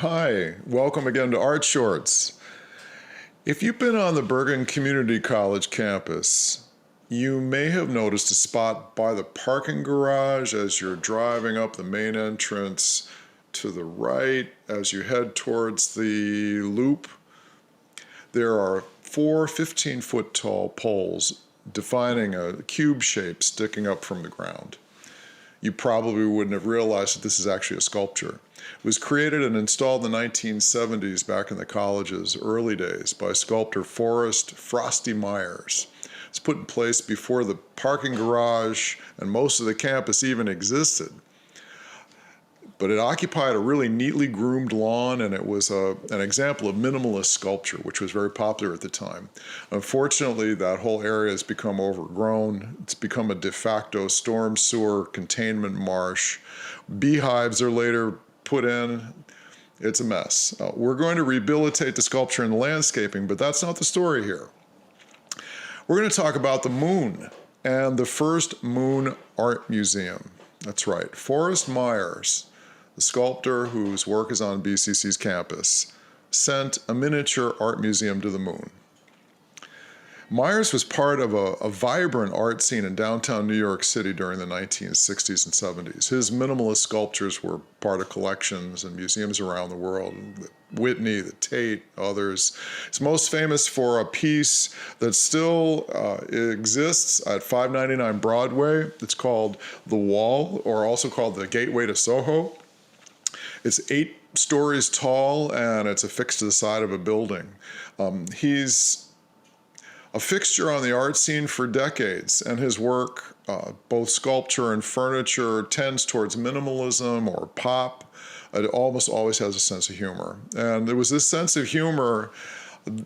Hi, welcome again to Art Shorts. If you've been on the Bergen Community College campus, you may have noticed a spot by the parking garage as you're driving up the main entrance to the right as you head towards the loop. There are four 15-foot tall poles defining a cube shape sticking up from the ground. You probably wouldn't have realized that this is actually a sculpture. It was created and installed in the 1970s back in the college's early days by sculptor Forrest Frosty Myers. It's put in place before the parking garage and most of the campus even existed. But it occupied a really neatly groomed lawn, and it was an example of minimalist sculpture, which was very popular at the time. Unfortunately, that whole area has become overgrown. It's become a de facto storm sewer containment marsh. Beehives are later put in. It's a mess. We're going to rehabilitate the sculpture and the landscaping, but that's not the story here. We're going to talk about the moon and the first moon art museum. That's right, Forrest Myers, the sculptor whose work is on BCC's campus, sent a miniature art museum to the moon. Myers was part of a vibrant art scene in downtown New York City during the 1960s and 70s. His minimalist sculptures were part of collections and museums around the world. Whitney, the Tate, others. He's most famous for a piece that still exists at 599 Broadway. It's called The Wall, or also called The Gateway to Soho. It's 8 stories tall, and it's affixed to the side of a building. He's a fixture on the art scene for decades, and his work, both sculpture and furniture, tends towards minimalism or pop. It almost always has a sense of humor. And it was this sense of humor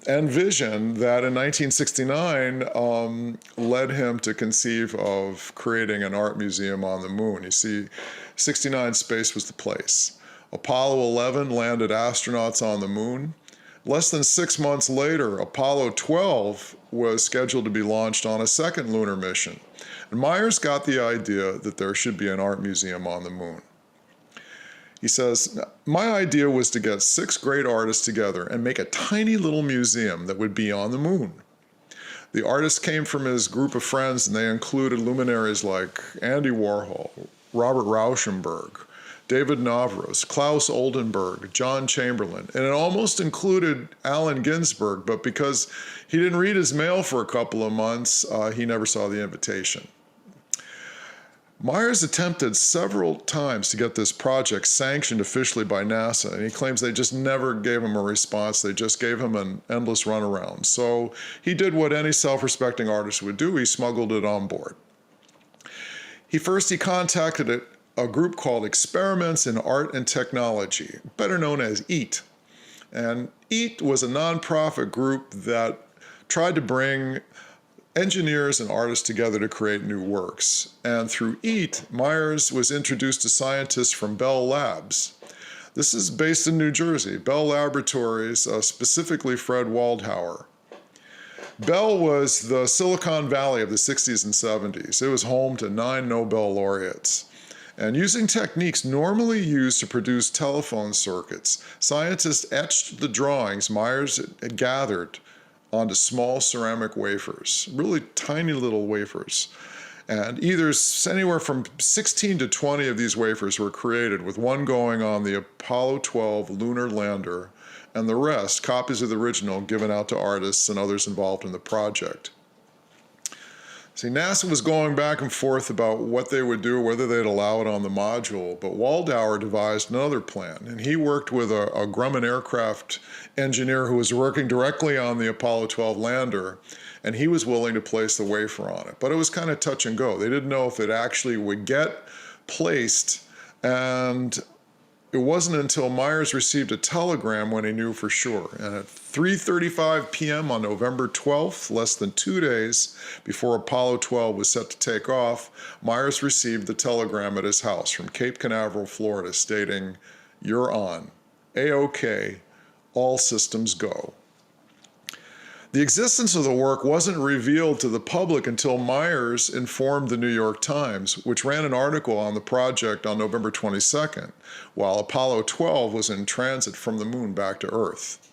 and vision that in 1969 led him to conceive of creating an art museum on the moon. You see, 69 space was the place. Apollo 11 landed astronauts on the moon. Less than 6 months later, Apollo 12 was scheduled to be launched on a second lunar mission. And Myers got the idea that there should be an art museum on the moon. He says, my idea was to get 6 great artists together and make a tiny little museum that would be on the moon. The artists came from his group of friends, and they included luminaries like Andy Warhol, Robert Rauschenberg, David Navras, Klaus Oldenburg, John Chamberlain, and it almost included Allen Ginsberg, but because he didn't read his mail for a couple of months, he never saw the invitation. Myers attempted several times to get this project sanctioned officially by NASA, and he claims they just never gave him a response. They just gave him an endless runaround. So he did what any self-respecting artist would do. He smuggled it on board. He contacted a group called Experiments in Art and Technology, better known as EAT. And EAT was a nonprofit group that tried to bring engineers and artists together to create new works. And through EAT, Myers was introduced to scientists from Bell Labs. This is based in New Jersey, Bell Laboratories, specifically Fred Waldhauer. Bell was the Silicon Valley of the 60s and 70s. It was home to 9 Nobel laureates. And using techniques normally used to produce telephone circuits, scientists etched the drawings Myers had gathered onto small ceramic wafers, really tiny little wafers. And anywhere from 16 to 20 of these wafers were created, with one going on the Apollo 12 lunar lander, and the rest, copies of the original, given out to artists and others involved in the project. See, NASA was going back and forth about what they would do, whether they'd allow it on the module, but Waldauer devised another plan, and he worked with a Grumman aircraft engineer who was working directly on the Apollo 12 lander, and he was willing to place the wafer on it. But it was kind of touch and go. They didn't know if it actually would get placed, and it wasn't until Myers received a telegram when he knew for sure. And at 3:35 p.m. on November 12th, less than 2 days before Apollo 12 was set to take off, Myers received the telegram at his house from Cape Canaveral, Florida, stating, "You're on. A-OK. All systems go." The existence of the work wasn't revealed to the public until Myers informed the New York Times, which ran an article on the project on November 22nd, while Apollo 12 was in transit from the moon back to Earth.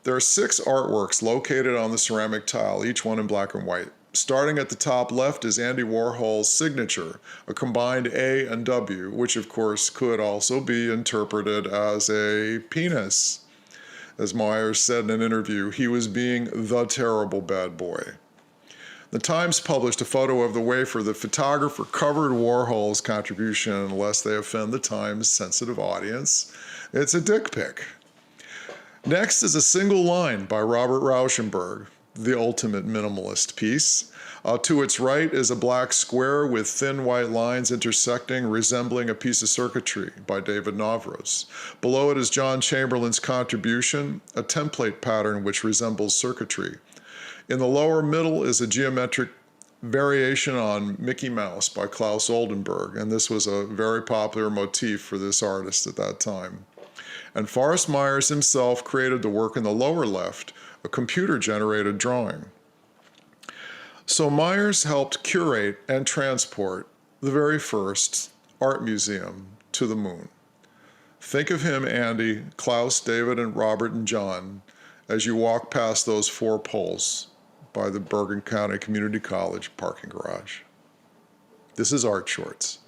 There are 6 artworks located on the ceramic tile, each one in black and white. Starting at the top left is Andy Warhol's signature, a combined A and W, which of course could also be interpreted as a penis. As Myers said in an interview, he was being the terrible bad boy. The Times published a photo of the wafer. The photographer covered Warhol's contribution, unless they offend the Times' sensitive audience. It's a dick pic. Next is a single line by Robert Rauschenberg, the ultimate minimalist piece. To its right is a black square with thin white lines intersecting, resembling a piece of circuitry by David Navras. Below it is John Chamberlain's contribution, a template pattern which resembles circuitry. In the lower middle is a geometric variation on Mickey Mouse by Klaus Oldenburg, and this was a very popular motif for this artist at that time. And Forrest Myers himself created the work in the lower left, a computer-generated drawing. So Myers helped curate and transport the very first art museum to the moon. Think of him, Andy, Klaus, David, and Robert, and John, as you walk past those 4 poles by the Bergen County Community College parking garage. This is Art Shorts.